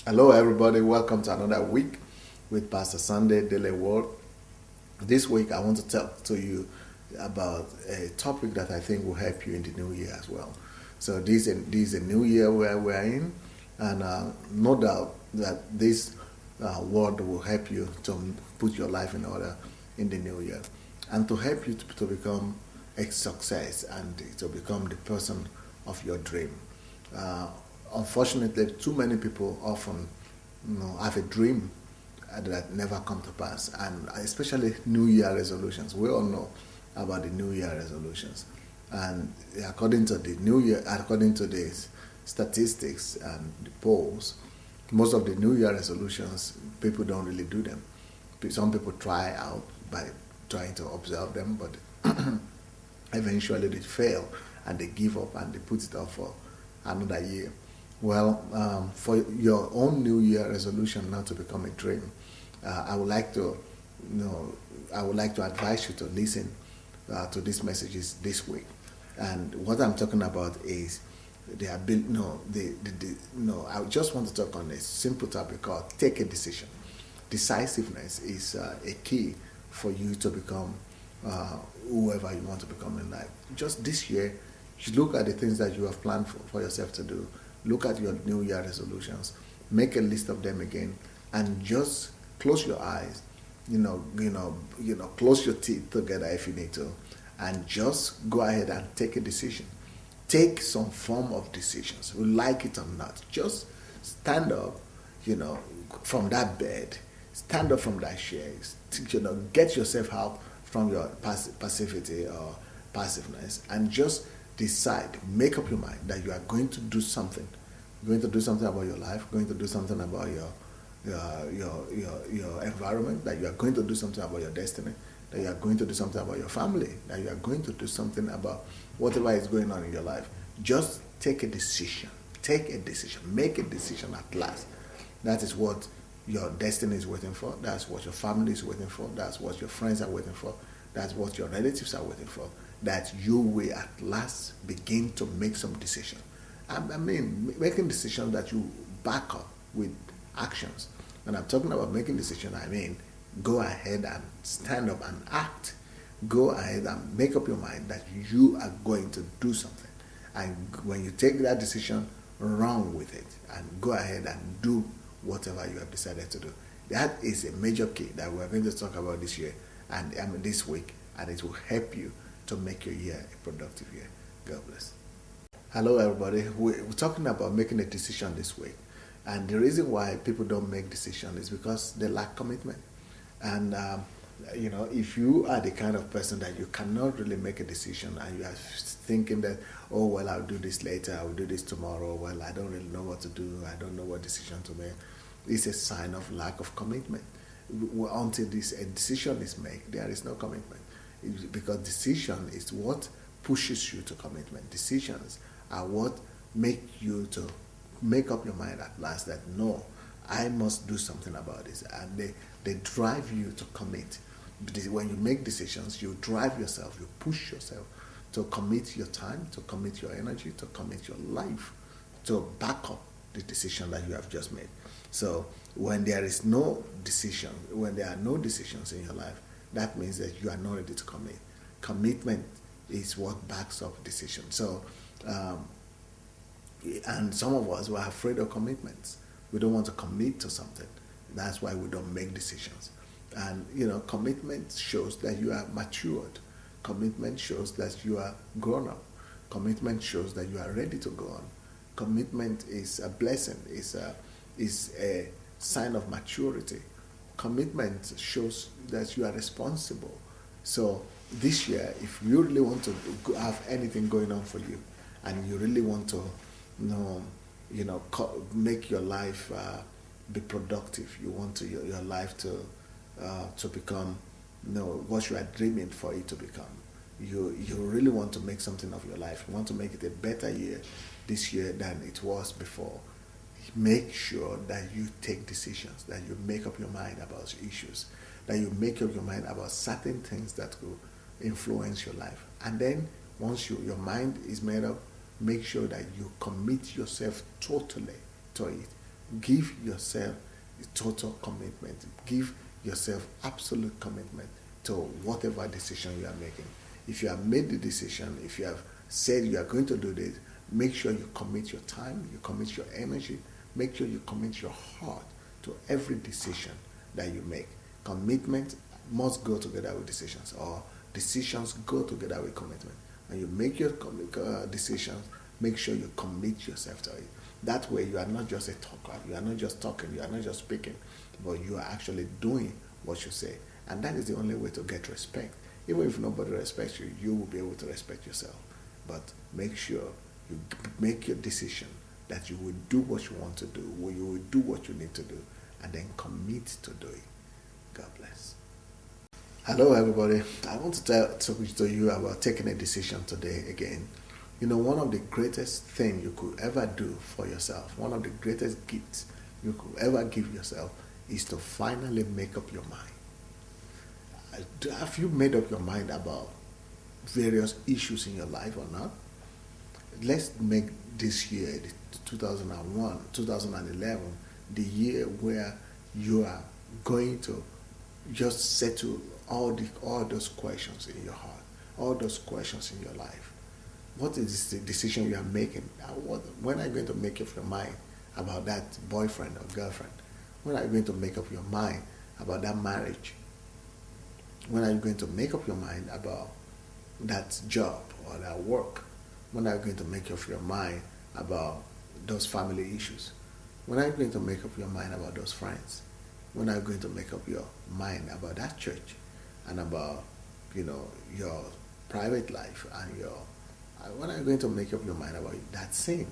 Hello, everybody. Welcome to another week with Pastor Sunday Adeladja. This week, I want to talk to you about a topic that I think will help you in the new year as well. So, this is a new year where we're in, and no doubt that this word will help you to put your life in order in the new year and to help you to become a success and to become the person of your dream. Uh, Unfortunately, too many people often have a dream that never come to pass, and especially New Year resolutions. We all know about the New Year resolutions, and according to the statistics and the polls, most of the New Year resolutions people don't really do them. Some people try out by trying to observe them, but eventually they fail and they give up and they put it off for another year. Well, for your own New Year resolution not to become a dream, I would like to, you know, I would like to advise you to listen to these messages this week. And what I'm talking about is the ability. No, no. I just want to talk on a simple topic called take a decision. Decisiveness is a key for you to become whoever you want to become in life. Just this year, you look at the things that you have planned for yourself to do. Look at your New Year resolutions. Make a list of them again, and just close your eyes. Close your teeth together if you need to, and just go ahead and take a decision. Take some form of decisions, you like it or not. Just stand up, you know, from that bed, stand up from that chair, get yourself out from your passivity or passiveness, and just decide, make up your mind that you are going to do something. You're going to do something about your life, going to do something about your environment, that you are going to do something about your destiny, that you are going to do something about your family, that you are going to do something about whatever is going on in your life. Just take a decision. Take a decision. Make a decision at last. That is what your destiny is waiting for. That's what your family is waiting for. That's what your friends are waiting for. That's what your relatives are waiting for. That you will at last begin to make some decision. I mean, making decisions that you back up with actions. When I'm talking about making decisions, I mean go ahead and stand up and act. Go ahead and make up your mind that you are going to do something. And when you take that decision, run with it and go ahead and do whatever you have decided to do. That is a major key that we're going to talk about this year and this week, and it will help you to make your year a productive year. God bless. Hello, everybody. We're talking about making a decision this week. And the reason why people don't make decisions is because they lack commitment. And, if you are the kind of person that you cannot really make a decision and you are thinking that, oh, well, I'll do this later, I'll do this tomorrow, well, I don't really know what to do, I don't know what decision to make, it's a sign of lack of commitment. Until a decision is made, there is no commitment. Because decision is what pushes you to commitment. Decisions are what make you to make up your mind at last that no, I must do something about this. And they drive you to commit. When you make decisions, you drive yourself, you push yourself to commit your time, to commit your energy, to commit your life, to back up the decision that you have just made. So when there is no decision, when there are no decisions in your life, that means that you are not ready to commit. Commitment is what backs up decision. So, and some of us were afraid of commitments. We don't want to commit to something. That's why we don't make decisions. And commitment shows that you are matured. Commitment shows that you are grown up. Commitment shows that you are ready to go on. Commitment is a blessing. Is a sign of maturity. Commitment shows that you are responsible. So this year, if you really want to have anything going on for you, and you really want to, make your life be productive, you want your life to become, what you are dreaming for it to become. You really want to make something of your life. You want to make it a better year this year than it was before. Make sure that you take decisions, that you make up your mind about issues, that you make up your mind about certain things that will influence your life. And then once your mind is made up, make sure that you commit yourself totally to it. Give yourself a total commitment. Give yourself absolute commitment to whatever decision you are making. If you have made the decision, if you have said you are going to do this, make sure you commit your time, you commit your energy, make sure you commit your heart to every decision that you make. Commitment must go together with decisions, or decisions go together with commitment. When you make your decisions, make sure you commit yourself to it. That way, you are not just a talker, you are not just talking, you are not just speaking, but you are actually doing what you say. And that is the only way to get respect. Even if nobody respects you, you will be able to respect yourself. But make sure you make your decision that you will do what you want to do, or you will do what you need to do, and then commit to do it. God bless. Hello, everybody. I want to talk to you about taking a decision today again. You know, one of the greatest things you could ever do for yourself, one of the greatest gifts you could ever give yourself, is to finally make up your mind. Have you made up your mind about various issues in your life or not? Let's make this year, 2011, the year where you are going to just settle all those questions in your heart, all those questions in your life. What is the decision you are making? When are you going to make up your mind about that boyfriend or girlfriend? When are you going to make up your mind about that marriage? When are you going to make up your mind about that job or that work? When are you going to make up your mind about those family issues? When are you going to make up your mind about those friends? When are you going to make up your mind about that church and about, your private life and when are you going to make up your mind about that sin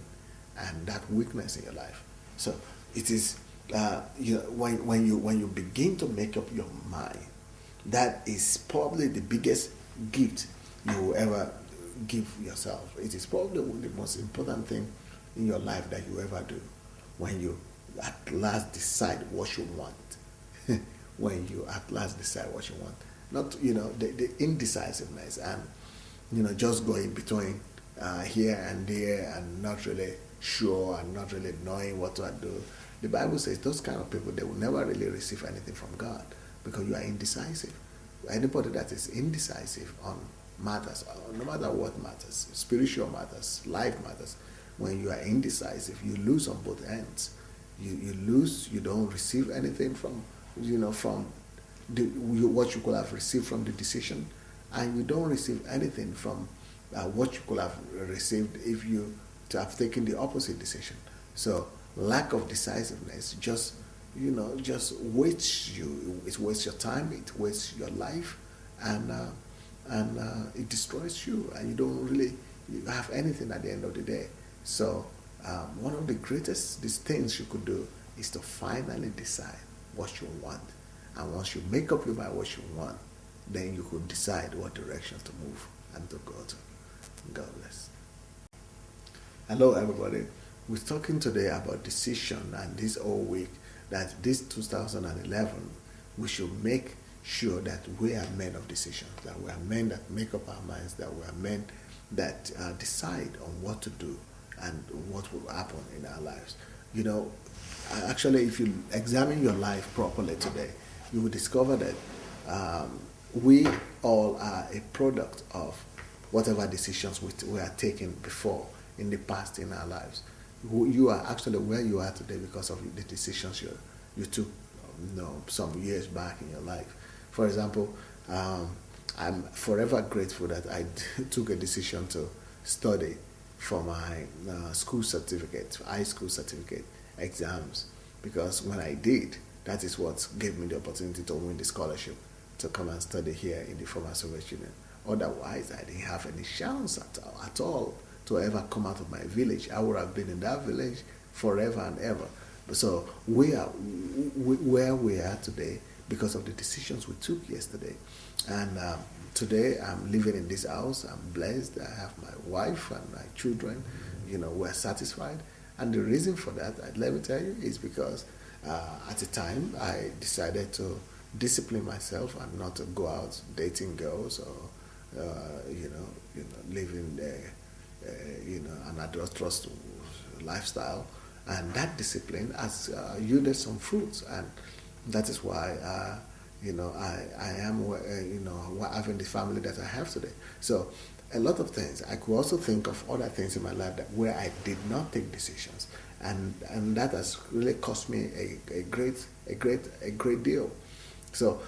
and that weakness in your life? So it is when you begin to make up your mind, that is probably the biggest gift you will ever give yourself. It is probably the most important thing in your life that you ever do, when you at last decide what you want. When you at last decide what you want. Not, the indecisiveness and, just going between here and there and not really sure and not really knowing what to do. The Bible says those kind of people, they will never really receive anything from God, because you are indecisive. Anybody that is indecisive on matters, no matter what matters, spiritual matters, life matters, when you are indecisive, you lose on both ends. You lose, you don't receive anything from what you could have received from the decision, and you don't receive anything from what you could have received if you to have taken the opposite decision. So lack of decisiveness just wastes you. It wastes your time. It wastes your life, and it destroys you, and you don't really have anything at the end of the day. So one of the greatest things you could do is to finally decide what you want, and once you make up your mind what you want, then you could decide what direction to move and to go to. God bless. Hello, everybody. We're talking today about decision, and this whole week, that this 2011, we should make sure that we are men of decisions, that we are men that make up our minds, that we are men that decide on what to do and what will happen in our lives. Actually, if you examine your life properly today, you will discover that we all are a product of whatever decisions we are taking before in the past in our lives. You are actually where you are today because of the decisions you took some years back in your life. For example, I'm forever grateful that I took a decision to study for my school certificate, high school certificate exams, because when I did, that is what gave me the opportunity to win the scholarship to come and study here in the former Soviet Union. Otherwise, I didn't have any chance at all to ever come out of my village. I would have been in that village forever and ever. So we are where we are today because of the decisions we took yesterday. And today I'm living in this house. I'm blessed. I have my wife and my children. We're satisfied. And the reason for that, let me tell you, is because at the time I decided to discipline myself and not to go out dating girls or living an adulterous lifestyle. and that discipline has yielded some fruits, and that is why I am having the family that I have today. So a lot of things. I could also think of other things in my life that where I did not take decisions, and that has really cost me a great deal. So,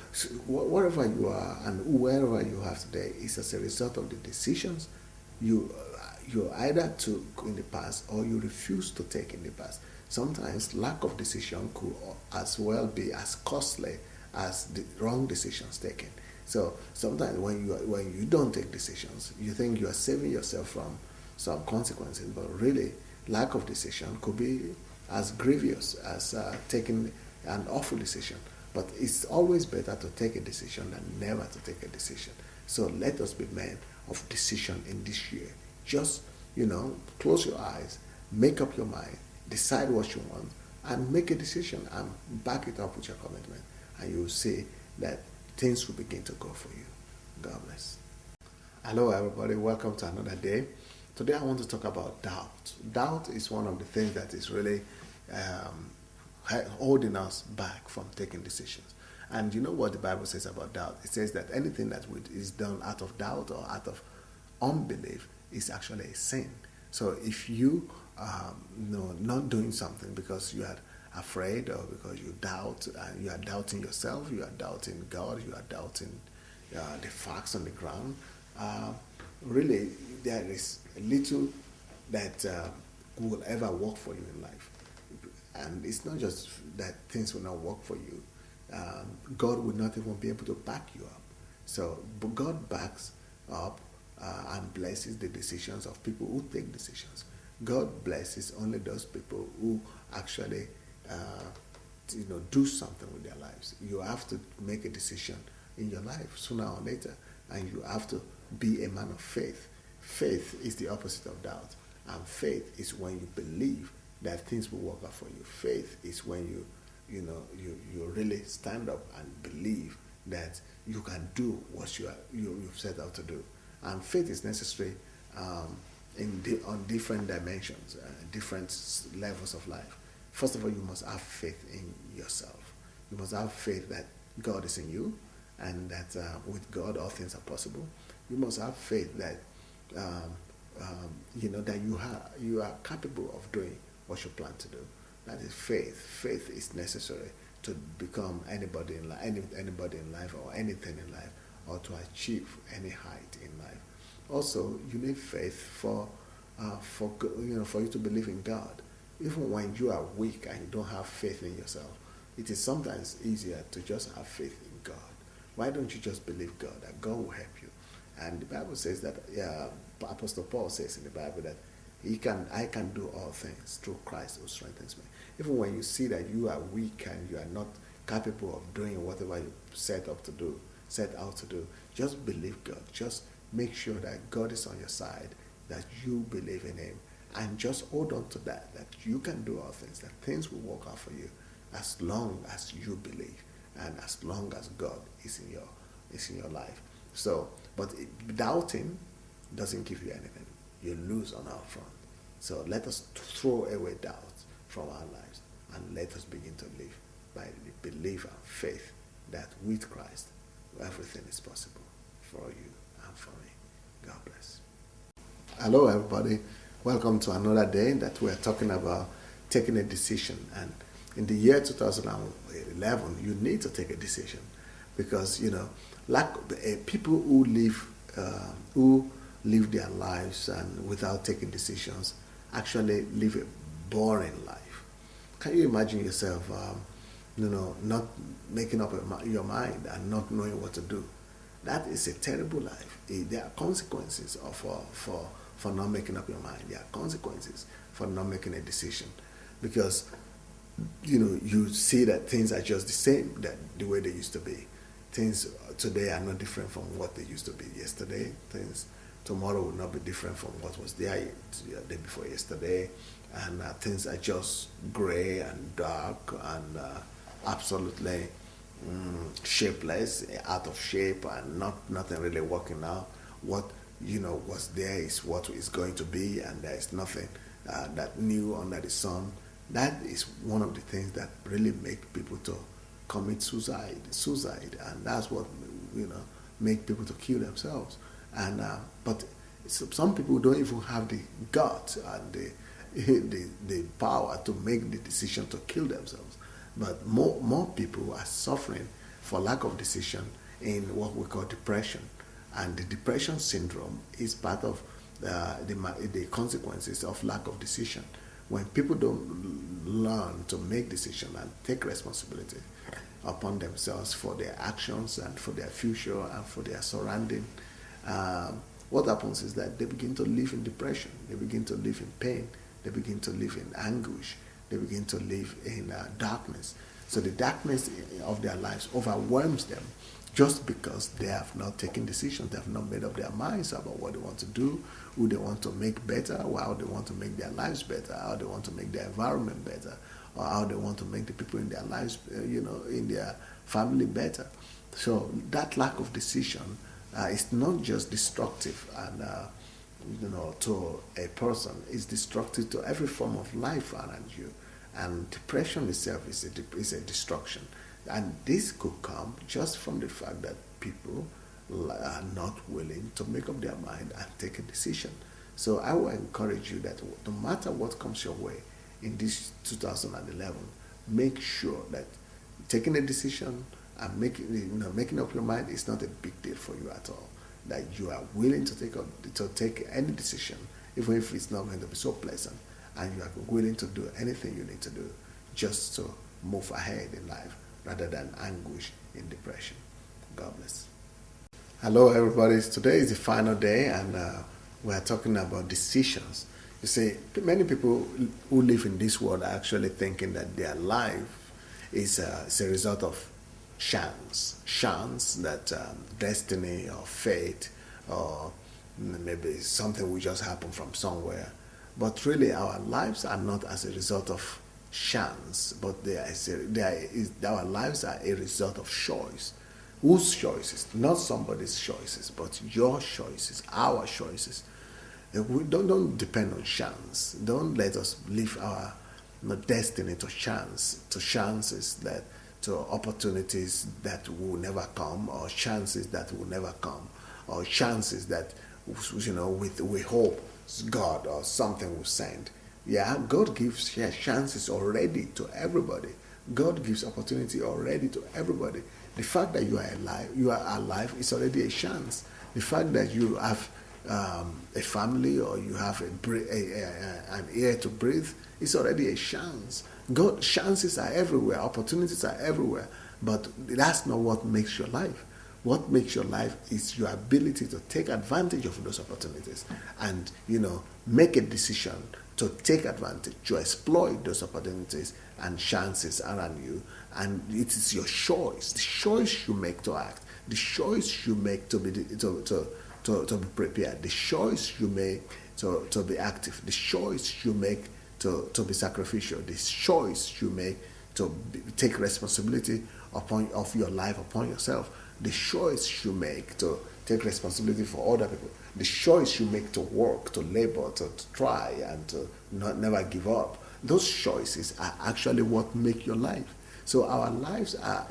wherever you are and wherever you have today is as a result of the decisions you either took in the past or you refuse to take in the past. Sometimes lack of decision could as well be as costly as the wrong decisions taken. So sometimes when you don't take decisions, you think you are saving yourself from some consequences, but really lack of decision could be as grievous as taking an awful decision. But it's always better to take a decision than never to take a decision. So let us be men of decision in this year. Just, close your eyes, make up your mind, decide what you want, and make a decision and back it up with your commitment. And you will see that things will begin to go for you. God bless. Hello, everybody. Welcome to another day. Today, I want to talk about doubt. Doubt is one of the things that is really holding us back from taking decisions. And you know what the Bible says about doubt? It says that anything that is done out of doubt or out of unbelief is actually a sin. So if you not doing something because you are afraid or because you doubt, you are doubting yourself, you are doubting God, you are doubting the facts on the ground, really there is little that will ever work for you in life. And it's not just that things will not work for you. God will not even be able to back you up. So but God backs up and blesses the decisions of people who take decisions. God blesses only those people who actually do something with their lives. You have to make a decision in your life sooner or later, and you have to be a man of faith. Faith is the opposite of doubt, and faith is when you believe that things will work out for you. Faith is when you really stand up and believe that you can do what you've set out to do. And faith is necessary on different dimensions, different levels of life. First of all, you must have faith in yourself. You must have faith that God is in you, and that with God all things are possible. You must have faith that that you are capable of doing what you plan to do. That is faith. Faith is necessary to become anybody in life, anybody in life, or anything in life, or to achieve any height in life. Also, you need faith for you to believe in God. Even when you are weak and you don't have faith in yourself, it is sometimes easier to just have faith in God. Why don't you just believe God, that God will help you? And the Bible says that Apostle Paul says in the Bible that I can do all things through Christ who strengthens me. Even when you see that you are weak and you are not capable of doing whatever you set out to do, just believe God. Just make sure that God is on your side, that you believe in Him, and just hold on to that you can do all things, that things will work out for you as long as you believe and as long as God is in your life. So, but doubting doesn't give you anything. You lose on our front. So let us throw away doubt from our lives and let us begin to live by the belief and faith that with Christ everything is possible for you and for me. God bless. Hello, everybody. Welcome to another day that we're talking about taking a decision. And in the year 2011, you need to take a decision because, people who live their lives and without taking decisions actually live a boring life. Can you imagine yourself, not making up your mind and not knowing what to do? That is a terrible life. There are consequences for not making up your mind. There are consequences for not making a decision because you see that things are just the same that the way they used to be. Things today are not different from what they used to be yesterday. Things tomorrow will not be different from what was there the day before yesterday, and things are just gray and dark and absolutely shapeless, out of shape, and nothing really working out. What was there is what is going to be, and there is nothing that new under the sun. That is one of the things that really make people to commit suicide, and that's what make people to kill themselves. And but some people don't even have the guts and the power to make the decision to kill themselves. But more people are suffering for lack of decision in what we call depression, and the depression syndrome is part of the consequences of lack of decision. When people don't learn to make decisions and take responsibility upon themselves for their actions and for their future and for their surrounding, what happens is that they begin to live in depression, they begin to live in pain, they begin to live in anguish, they begin to live in darkness. So the darkness of their lives overwhelms them just because they have not taken decisions, they have not made up their minds about what they want to do, who they want to make better, how they want to make their lives better, how they want to make their environment better, or how they want to make the people in their lives, in their family better. So that lack of decision is not just destructive and to a person, it's destructive to every form of life around you. And depression itself is a destruction. And this could come just from the fact that people are not willing to make up their mind and take a decision. So I will encourage you that no matter what comes your way in this 2011, make sure that taking a decision and making up your mind is not a big deal for you at all. That you are willing to take any decision, even if it's not going to be so pleasant, and you are willing to do anything you need to do just to move ahead in life rather than anguish in depression. God bless. Hello, everybody. Today is the final day, and we are talking about decisions. You see, many people who live in this world are actually thinking that their life is a result of chance that destiny or fate or maybe something will just happen from somewhere. But really, our lives are not as a result of chance, but our lives are a result of choice. Whose choices? Not somebody's choices, but your choices, our choices. We don't depend on chance. Don't let us leave our destiny to chances to opportunities that will never come, or chances that will never come, or chances that we hope God or something will send. Yeah, God gives chances already to everybody. God gives opportunity already to everybody. The fact that you are alive is already a chance. The fact that you have a family or you have an air to breathe is already a chance. God, chances are everywhere, opportunities are everywhere, but that's not what makes your life. What makes your life is your ability to take advantage of those opportunities and, make a decision to take advantage, to exploit those opportunities and chances around you. And it is your choice, the choice you make to act, the choice you make to be prepared, the choice you make to be active, the choice you make to be sacrificial, the choice you make to take responsibility of your life upon yourself, the choice you make to take responsibility for other people, the choice you make to work, to labor, to try, and to never give up. Those choices are actually what make your life. So our lives are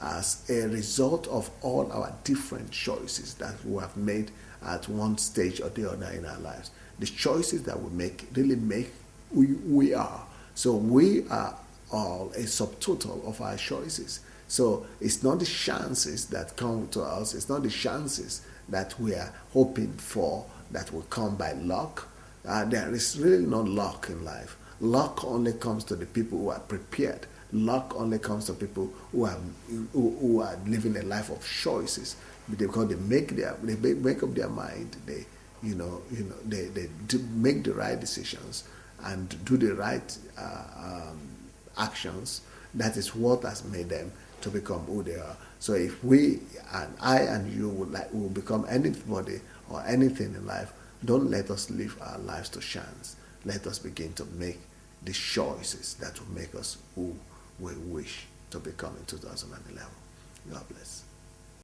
as a result of all our different choices that we have made at one stage or the other in our lives. The choices that we make really make who we are. So we are all a subtotal of our choices. So it's not the chances that come to us, it's not the chances that we are hoping for that will come by luck. There is really no luck in life. Luck only comes to the people who are prepared. Luck only comes to people who are living a life of choices, because they make up their mind. They make the right decisions and do the right actions. That is what has made them to become who they are. So if we and I and you will become anybody or anything in life, don't let us live our lives to chance. Let us begin to make the choices that will make us who we wish to become in 2011. God bless.